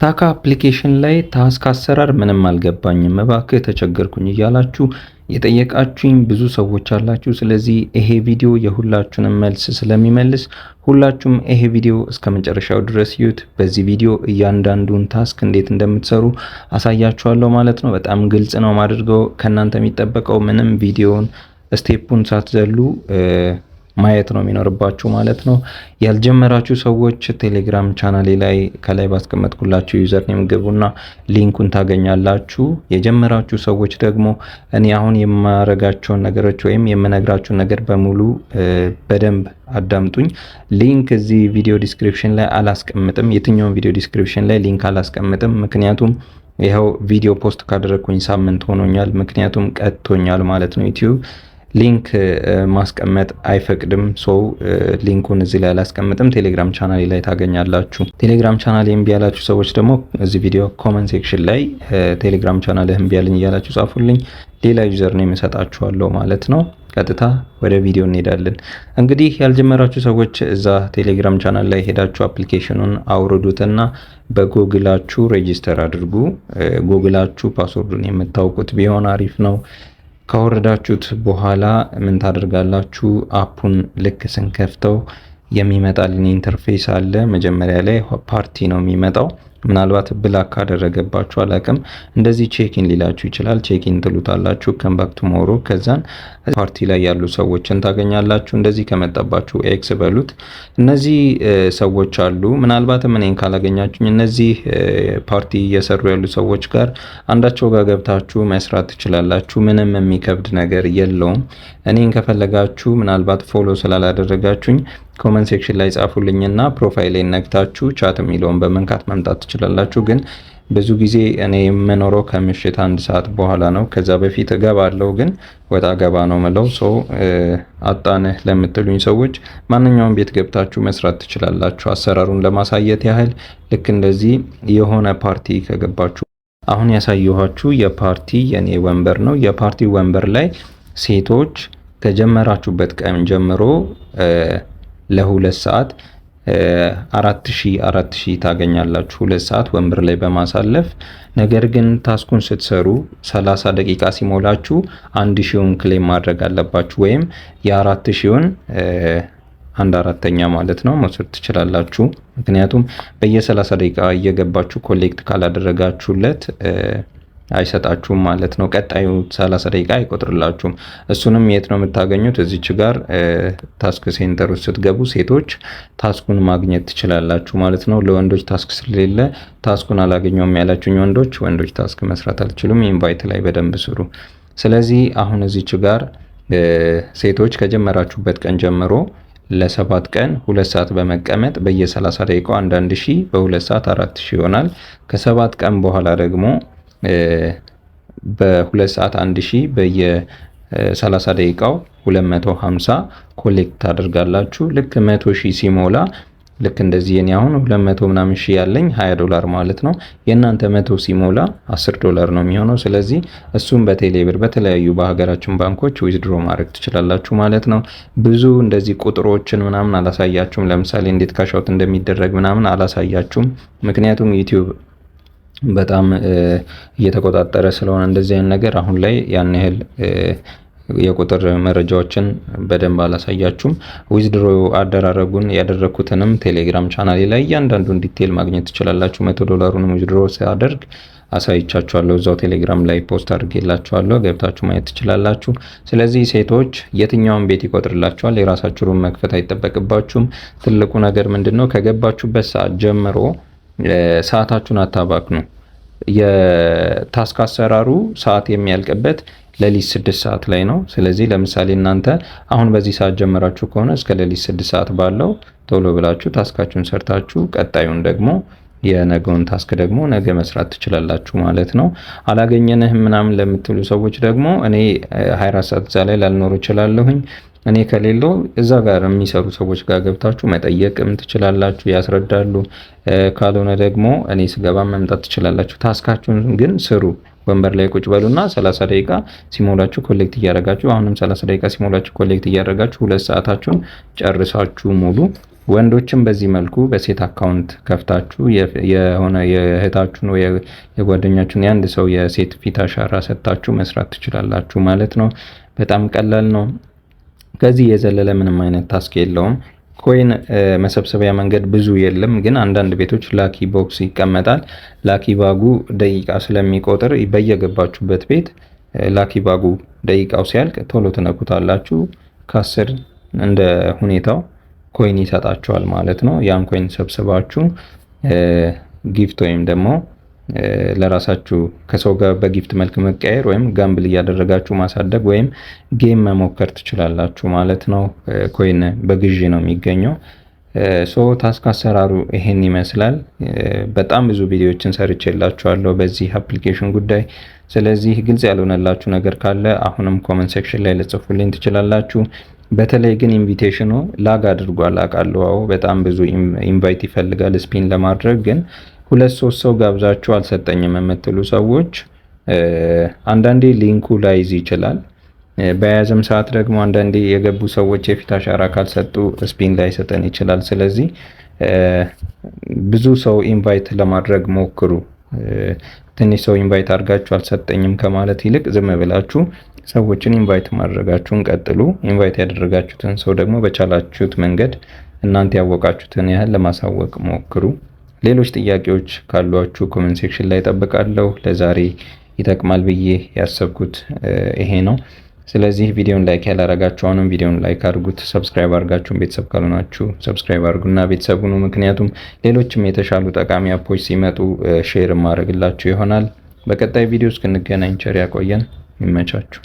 ታካ አፕሊኬሽን ላይ ታስክ አሰራር ምንም አልገባኝም እባክህ ተቸገርኩኝ እያላችሁ የጠየቃችሁኝ ብዙ ሰዎች አላችሁ። ስለዚህ ይሄ ቪዲዮ የሁላችሁንም መልስ ስለሚመልስ ሁላችሁም ይሄ ቪዲዮ እስከ መጨረሻው ድረስ ይዩት። በዚህ ቪዲዮ እያንዳንዱን ታስክ እንዴት እንደምትሰሩ አሳያችኋለሁ ማለት ነው። በጣም ግልጽ ነው ማድርገው። ከእናንተ የሚጠበቀው ምንም ቪዲዮውን ስቴፑን ሳትዘሉ ማየት ነው የሚኖርባችሁ ማለት ነው። ያልጀመራችሁ ሰዎች ቴሌግራም ቻናሌ ላይ ከላይ ባስቀመጥኩላችሁ ዩዘር ኔም ግቡና ሊንኩን ታገኛላችሁ። የጀመራችሁ ሰዎች ደግሞ እኔ አሁን የማረጋቸውን ነገሮች ወይም የምነግራችሁን ነገር በሙሉ በደንብ አዳምጡኝ። ሊንክ እዚህ ቪዲዮ ዲስክሪፕሽን ላይ አላስቀምጥም። የትኛውን ቪዲዮ ዲስክሪፕሽን ላይ ሊንክ አላስቀምጥም። ምክንያቱም ይኸው ቪዲዮ ፖስት ካደረግኩኝ ሳምንት ሆኖኛል። ምክንያቱም ቀጥቶኛል ማለት ነው ዩቲዩብ ሊንክ ማስቀመጥ አይፈቅድም። ሶ ሊንኩን እዚህ ላይ አላስቀምጥም። ቴሌግራም ቻናሌ ላይ ታገኛላችሁ። ቴሌግራም ቻናሌ እምቢ ያላችሁ ሰዎች ደግሞ እዚህ ቪዲዮ ኮመንት ሴክሽን ላይ ቴሌግራም ቻናሌ እምቢ ያለኝ እያላችሁ ጻፉልኝ። ሌላ ዩዘር ነው የምሰጣችኋለሁ ማለት ነው። ቀጥታ ወደ ቪዲዮ እንሄዳለን። እንግዲህ ያልጀመራችሁ ሰዎች እዛ ቴሌግራም ቻናል ላይ ሄዳችሁ አፕሊኬሽኑን አውርዱትና በጉግላችሁ ሬጂስተር አድርጉ። ጉግላችሁ ፓስወርዱን የምታውቁት ቢሆን አሪፍ ነው። ካወረዳችሁት በኋላ ምን ታደርጋላችሁ? አፑን ልክ ስንከፍተው የሚመጣልን ኢንተርፌስ አለ። መጀመሪያ ላይ ፓርቲ ነው የሚመጣው። ምናልባት ብላክ ካደረገባችሁ አላቅም፣ እንደዚህ ቼኪን ሊላችሁ ይችላል። ቼኪን ትሉታላችሁ። ከምባክ ቱሞሮ ከዛን ፓርቲ ላይ ያሉ ሰዎችን ታገኛላችሁ። እንደዚህ ከመጣባችሁ ኤክስ በሉት። እነዚህ ሰዎች አሉ። ምናልባትም እኔን ካላገኛችሁኝ እነዚህ ፓርቲ እየሰሩ ያሉ ሰዎች ጋር አንዳቸው ጋር ገብታችሁ መስራት ትችላላችሁ። ምንም የሚከብድ ነገር የለውም። እኔን ከፈለጋችሁ ምናልባት ፎሎ ስላላደረጋችሁኝ ኮመንት ሴክሽን ላይ ጻፉልኝና ፕሮፋይሌን ነክታችሁ ቻት የሚለውን በመንካት መምጣት ትችላላችሁ። ግን ብዙ ጊዜ እኔ የምኖረው ከምሽት 1 ሰዓት በኋላ ነው። ከዛ በፊት እገባለሁ፣ ግን ወጣ ገባ ነው ምለው። ሰው አጣንህ ለምትሉኝ ሰዎች ማንኛውም ቤት ገብታችሁ መስራት ትችላላችሁ። አሰራሩን ለማሳየት ያህል ልክ እንደዚህ የሆነ ፓርቲ ከገባችሁ አሁን ያሳየኋችሁ የፓርቲ የኔ ወንበር ነው። የፓርቲ ወንበር ላይ ሴቶች ከጀመራችሁበት ቀን ጀምሮ ለ2 ሰዓት 4000 ታገኛላችሁ። 2 ሰዓት ወንበር ላይ በማሳለፍ። ነገር ግን ታስኩን ስትሰሩ 30 ደቂቃ ሲሞላችሁ 1000ን ክሌም ማድረግ አለባችሁ። ወይም የ4000ን 1/4 ማለት ነው መውሰድ ትችላላችሁ። ምክንያቱም በየ30 ደቂቃ እየገባችሁ ኮሌክት ካላደረጋችሁለት አይሰጣችሁም ማለት ነው። ቀጣዩ 30 ደቂቃ አይቆጥርላችሁም። እሱንም የት ነው የምታገኙት? እዚች ጋር ታስክ ሴንተር ውስጥ ስትገቡ ሴቶች ታስኩን ማግኘት ትችላላችሁ ማለት ነው። ለወንዶች ታስክ ስለሌለ ታስኩን አላገኘውም ያላችሁኝ ወንዶች ታስክ መስራት አልችሉም። ኢንቫይት ላይ በደንብ ስሩ። ስለዚህ አሁን እዚች ጋር ሴቶች ከጀመራችሁበት ቀን ጀምሮ ለ7 ቀን 2 ሰዓት በመቀመጥ በየ30 ደቂቃው 1000 በ2 ሰዓት 4000 ይሆናል። ከ7 ቀን በኋላ ደግሞ በ2 ሰዓት 1000 በየ30 ደቂቃው 250 ኮሌክት ታደርጋላችሁ። ልክ 100,000 ሲሞላ ልክ እንደዚህ የኔ አሁን 200 ምናምን ሺህ ያለኝ $20 ማለት ነው። የእናንተ 100 ሲሞላ $10 ነው የሚሆነው። ስለዚህ እሱም በቴሌብር በተለያዩ በሀገራችን ባንኮች ዊዝድሮ ማድረግ ትችላላችሁ ማለት ነው። ብዙ እንደዚህ ቁጥሮችን ምናምን አላሳያችሁም። ለምሳሌ እንዴት ካሻውት እንደሚደረግ ምናምን አላሳያችሁም። ምክንያቱም ዩቲዩብ በጣም እየተቆጣጠረ ስለሆነ እንደዚህ አይነት ነገር አሁን ላይ ያን ያህል የቁጥር መረጃዎችን በደንብ አላሳያችሁም። ዊዝድሮ አደራረጉን ያደረኩትንም ቴሌግራም ቻናሌ ላይ እያንዳንዱን ዲቴል ማግኘት ትችላላችሁ። $100ን ዊዝድሮ ሲያደርግ አሳይቻችኋለሁ። እዛው ቴሌግራም ላይ ፖስት አድርጌላችኋለሁ፣ ገብታችሁ ማየት ትችላላችሁ። ስለዚህ ሴቶች የትኛውን ቤት ይቆጥርላችኋል። የራሳችሁ ሩም መክፈት አይጠበቅባችሁም። ትልቁ ነገር ምንድነው? ከገባችሁበት ሰዓት ጀምሮ ሰዓታችሁን አታባክኑ። የታስክ አሰራሩ ሰዓት የሚያልቅበት ሌሊት 6 ሰዓት ላይ ነው። ስለዚህ ለምሳሌ እናንተ አሁን በዚህ ሰዓት ጀመራችሁ ከሆነ እስከ ሌሊት 6 ሰዓት ባለው ቶሎ ብላችሁ ታስካችሁን ሰርታችሁ ቀጣዩን ደግሞ የነገውን ታስክ ደግሞ ነገ መስራት ትችላላችሁ ማለት ነው። አላገኘንህም ምናምን ለምትሉ ሰዎች ደግሞ እኔ 24 ሰዓት እዛ ላይ ላልኖር እችላለሁኝ። እኔ ከሌለው እዛ ጋር የሚሰሩ ሰዎች ጋር ገብታችሁ መጠየቅም ትችላላችሁ፣ ያስረዳሉ። ካልሆነ ደግሞ እኔ ስገባ መምጣት ትችላላችሁ። ታስካችሁን ግን ስሩ። ወንበር ላይ ቁጭ በሉና 30 ደቂቃ ሲሞላችሁ ኮሌክት እያደረጋችሁ አሁንም 30 ደቂቃ ሲሞላችሁ ኮሌክት እያደረጋችሁ 2 ሰዓታችሁን ጨርሳችሁ ሙሉ ወንዶችም በዚህ መልኩ በሴት አካውንት ከፍታችሁ የሆነ የእህታችሁን ወይ የጓደኛችሁን የአንድ ሰው የሴት ፊት አሻራ ሰጥታችሁ መስራት ትችላላችሁ ማለት ነው። በጣም ቀላል ነው። ከዚህ የዘለለ ምንም አይነት ታስክ የለውም። ኮይን መሰብሰቢያ መንገድ ብዙ የለም፣ ግን አንዳንድ ቤቶች ላኪ ቦክስ ይቀመጣል። ላኪ ባጉ ደቂቃ ስለሚቆጥር በየገባችሁበት ቤት ላኪ ባጉ ደቂቃው ሲያልቅ ቶሎ ትነኩታላችሁ። ከ10 እንደ ሁኔታው ኮይን ይሰጣችኋል ማለት ነው። ያን ኮይን ሰብስባችሁ ጊፍት ወይም ደግሞ ለራሳችሁ ከሰው ጋር በጊፍት መልክ መቀየር ወይም ጋምብል እያደረጋችሁ ማሳደግ ወይም ጌም መሞከር ትችላላችሁ ማለት ነው። ኮይን በግዢ ነው የሚገኘው። ታስክ አሰራሩ ይሄን ይመስላል። በጣም ብዙ ቪዲዮዎችን ሰርቼላችኋለሁ በዚህ አፕሊኬሽን ጉዳይ። ስለዚህ ግልጽ ያልሆነላችሁ ነገር ካለ አሁንም ኮመንት ሴክሽን ላይ ልጽፉልኝ ትችላላችሁ። በተለይ ግን ኢንቪቴሽኑ ላግ አድርጓል አውቃለሁ። በጣም ብዙ ኢንቫይት ይፈልጋል ስፒን ለማድረግ ግን 2-3 ሰው ጋብዛችሁ አልሰጠኝም የምትሉ ሰዎች አንዳንዴ ሊንኩ ላይዝ ይችላል። በያዘም ሰዓት ደግሞ አንዳንዴ የገቡ ሰዎች የፊት አሻራ ካልሰጡ ስፒን ላይ ሰጠን ይችላል። ስለዚህ ብዙ ሰው ኢንቫይት ለማድረግ ሞክሩ። ትንሽ ሰው ኢንቫይት አድርጋችሁ አልሰጠኝም ከማለት ይልቅ ዝም ብላችሁ ሰዎችን ኢንቫይት ማድረጋችሁን ቀጥሉ። ኢንቫይት ያደረጋችሁትን ሰው ደግሞ በቻላችሁት መንገድ እናንተ ያወቃችሁትን ያህል ለማሳወቅ ሞክሩ። ሌሎች ጥያቄዎች ካሏችሁ ኮሜንት ሴክሽን ላይ ጠብቃለሁ። ለዛሬ ይጠቅማል ብዬ ያሰብኩት ይሄ ነው። ስለዚህ ቪዲዮን ላይክ ያላረጋችሁ አሁንም ቪዲዮን ላይክ አድርጉት። ሰብስክራይብ አድርጋችሁ ቤተሰብ ካልሆናችሁ ሰብስክራይብ አድርጉና ቤተሰብ ሁኑ። ምክንያቱም ሌሎችም የተሻሉ ጠቃሚ አፖች ሲመጡ ሼር ማድረግላችሁ ይሆናል። በቀጣይ ቪዲዮ እስክንገናኝ ቸር ያቆየን። ይመቻችሁ።